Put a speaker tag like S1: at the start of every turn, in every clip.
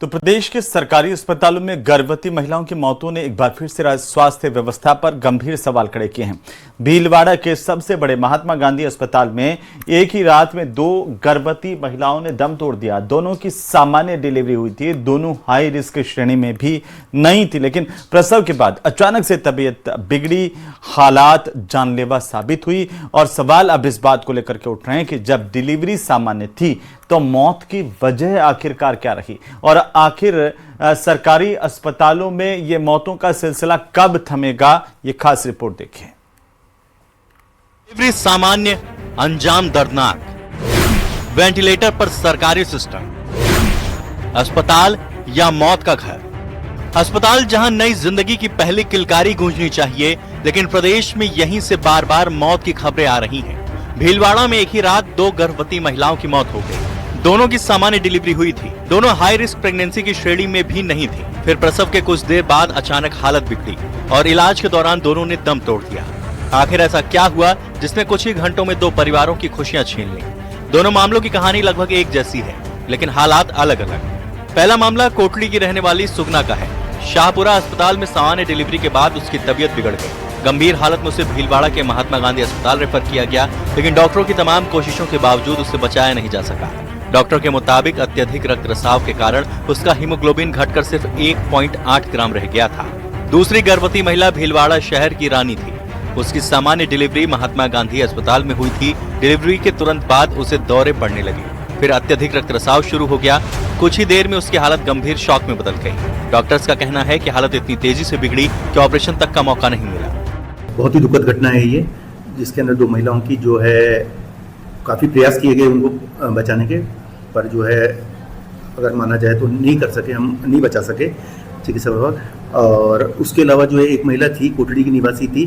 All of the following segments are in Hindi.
S1: तो प्रदेश के सरकारी अस्पतालों में गर्भवती महिलाओं की मौतों ने एक बार फिर से राज्य स्वास्थ्य व्यवस्था पर गंभीर सवाल खड़े किए हैं। भीलवाड़ा के सबसे बड़े महात्मा गांधी अस्पताल में एक ही रात में 2 गर्भवती महिलाओं ने दम तोड़ दिया। दोनों की सामान्य डिलीवरी हुई थी, दोनों हाई रिस्क श्रेणी में भी नहीं थी, लेकिन प्रसव के बाद अचानक से तबीयत बिगड़ी, हालात जानलेवा साबित हुई और सवाल अब इस बात को लेकर के उठ रहे हैं कि जब डिलीवरी सामान्य थी तो मौत की वजह आखिरकार क्या रही और आखिर सरकारी अस्पतालों में ये मौतों का सिलसिला कब थमेगा, ये खास रिपोर्ट देखिए।
S2: डिलीवरी सामान्य, अंजाम दर्दनाक, वेंटिलेटर पर सरकारी सिस्टम, अस्पताल या मौत का घर। अस्पताल जहां नई जिंदगी की पहली किलकारी गूंजनी चाहिए, लेकिन प्रदेश में यहीं से बार बार मौत की खबरें आ रही हैं। भीलवाड़ा में एक ही रात 2 गर्भवती महिलाओं की मौत हो गई। दोनों की सामान्य डिलीवरी हुई थी, दोनों हाई रिस्क प्रेगनेंसी की श्रेणी में भी नहीं थी। फिर प्रसव के कुछ देर बाद अचानक हालत बिगड़ी और इलाज के दौरान दोनों ने दम तोड़ दिया। आखिर ऐसा क्या हुआ जिसने कुछ ही घंटों में 2 परिवारों की खुशियां छीन ली? दोनों मामलों की कहानी लगभग एक जैसी है, लेकिन हालात अलग अलग। पहला मामला कोटली की रहने वाली सुगना का है। शाहपुरा अस्पताल में सामान्य डिलीवरी के बाद उसकी तबीयत बिगड़ गई। गंभीर हालत में उसे भीलवाड़ा के महात्मा गांधी अस्पताल रेफर किया गया, लेकिन डॉक्टरों की तमाम कोशिशों के बावजूद उसे बचाया नहीं जा सका। डॉक्टर के मुताबिक अत्यधिक रक्त रिसाव के कारण उसका हीमोग्लोबिन घटकर सिर्फ 1.8 ग्राम रह गया था। दूसरी गर्भवती महिला भीलवाड़ा शहर की रानी थी। उसकी सामान्य डिलीवरी महात्मा गांधी अस्पताल में हुई थी। डिलीवरी के तुरंत बाद उसे दौरे पड़ने लगे, फिर अत्यधिक रक्त रिसाव शुरू हो गया। कुछ ही देर में उसकी हालत गंभीर शॉक में बदल गई। डॉक्टर्स का कहना है कि हालत इतनी तेजी से बिगड़ी कि ऑपरेशन तक का मौका नहीं मिला।
S3: बहुत ही दुखद घटना है ये, जिसके अंदर 2 महिलाओं की जो है काफ़ी प्रयास किए गए उनको बचाने के, पर जो है अगर माना जाए तो नहीं कर सके, हम नहीं बचा सके चिकित्सा विभाग। और उसके अलावा जो है एक महिला थी, कोटड़ी की निवासी थी,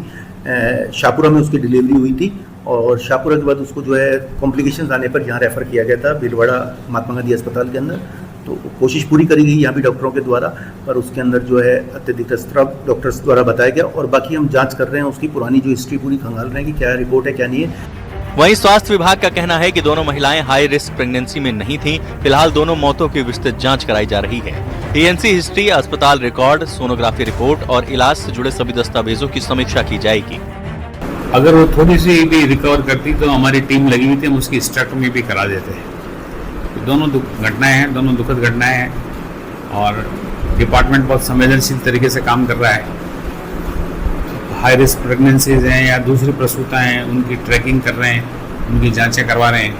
S3: शाहपुरा में उसकी डिलीवरी हुई थी और शाहपुरा के बाद उसको जो है कॉम्प्लिकेशंस आने पर यहाँ रेफ़र किया गया था भीलवाड़ा महात्मा गांधी अस्पताल के अंदर। तो कोशिश पूरी करी गई यहाँ भी डॉक्टरों के द्वारा, पर उसके अंदर जो है अत्यधिक रक्तस्राव डॉक्टर्स द्वारा बताया गया और बाकी हम जांच कर रहे हैं, उसकी पुरानी जो हिस्ट्री पूरी खंगाल रहे हैं कि क्या रिपोर्ट है क्या नहीं है।
S2: वहीं स्वास्थ्य विभाग का कहना है कि दोनों महिलाएं हाई रिस्क प्रेगनेंसी में नहीं थीं। फिलहाल दोनों मौतों की विस्तृत जांच कराई जा रही है। टीएनसी हिस्ट्री, अस्पताल रिकॉर्ड, सोनोग्राफी रिपोर्ट और इलाज से जुड़े सभी दस्तावेजों की समीक्षा की जाएगी।
S4: अगर वो थोड़ी सी भी रिकवर करती तो हमारी टीम लगी हुई थी, हम उसकी हिस्टेक्टोमी भी करा देते हैं। तो दोनों घटनाएं हैं, दोनों दुखद घटनाएं हैं और डिपार्टमेंट बहुत संवेदनशील तरीके से काम कर रहा है। हाई रिस्क प्रेगनेंसीज हैं या दूसरी प्रसूताएं हैं, उनकी ट्रैकिंग कर रहे हैं, उनकी जांचें करवा रहे हैं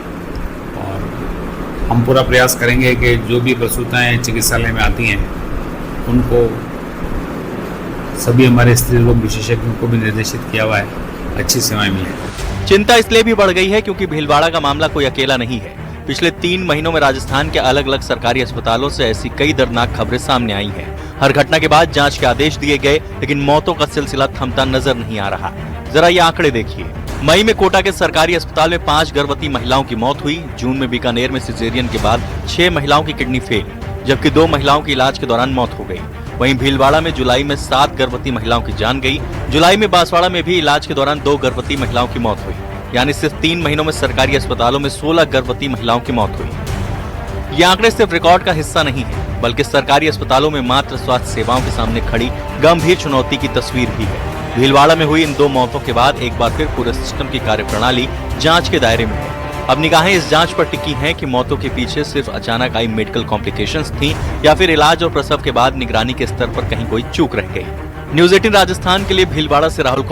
S4: और हम पूरा प्रयास करेंगे कि जो भी प्रसूताएं चिकित्सालय में आती हैं उनको सभी हमारे स्त्री रोग विशेषज्ञों को भी निर्देशित किया हुआ है, अच्छी सेवाएं मिलें।
S2: चिंता इसलिए भी बढ़ गई है क्योंकि भीलवाड़ा का मामला कोई अकेला नहीं है। पिछले 3 महीनों में राजस्थान के अलग अलग सरकारी अस्पतालों से ऐसी कई दर्दनाक खबरें सामने आई हैं। हर घटना के बाद जांच के आदेश दिए गए, लेकिन मौतों का सिलसिला थमता नजर नहीं आ रहा। जरा ये आंकड़े देखिए। मई में कोटा के सरकारी अस्पताल में 5 गर्भवती महिलाओं की मौत हुई। जून में बीकानेर में सिजेरियन के बाद 6 महिलाओं की किडनी फेल, जबकि 2 महिलाओं की इलाज के दौरान मौत हो गई। वहीं भीलवाड़ा में जुलाई में 7 गर्भवती महिलाओं की जान गई। जुलाई में बांसवाड़ा में भी इलाज के दौरान 2 गर्भवती महिलाओं की मौत हुई। यानी सिर्फ 3 महीनों में सरकारी अस्पतालों में 16 गर्भवती महिलाओं की मौत हुई। ये आंकड़े सिर्फ रिकॉर्ड का हिस्सा नहीं है, बल्कि सरकारी अस्पतालों में मात्र स्वास्थ्य सेवाओं के सामने खड़ी गंभीर चुनौती की तस्वीर भी है। भीलवाड़ा में हुई इन 2 मौतों के बाद एक बार फिर पूरे सिस्टम की कार्यप्रणाली जांच के दायरे में है। अब निगाहें इस जांच पर टिकी हैं कि मौतों के पीछे सिर्फ अचानक आई मेडिकल कॉम्प्लिकेशंस थी या फिर इलाज और प्रसव के बाद निगरानी के स्तर पर कहीं कोई चूक रह गई। न्यूज़ 18 राजस्थान के लिए भीलवाड़ा से राहुल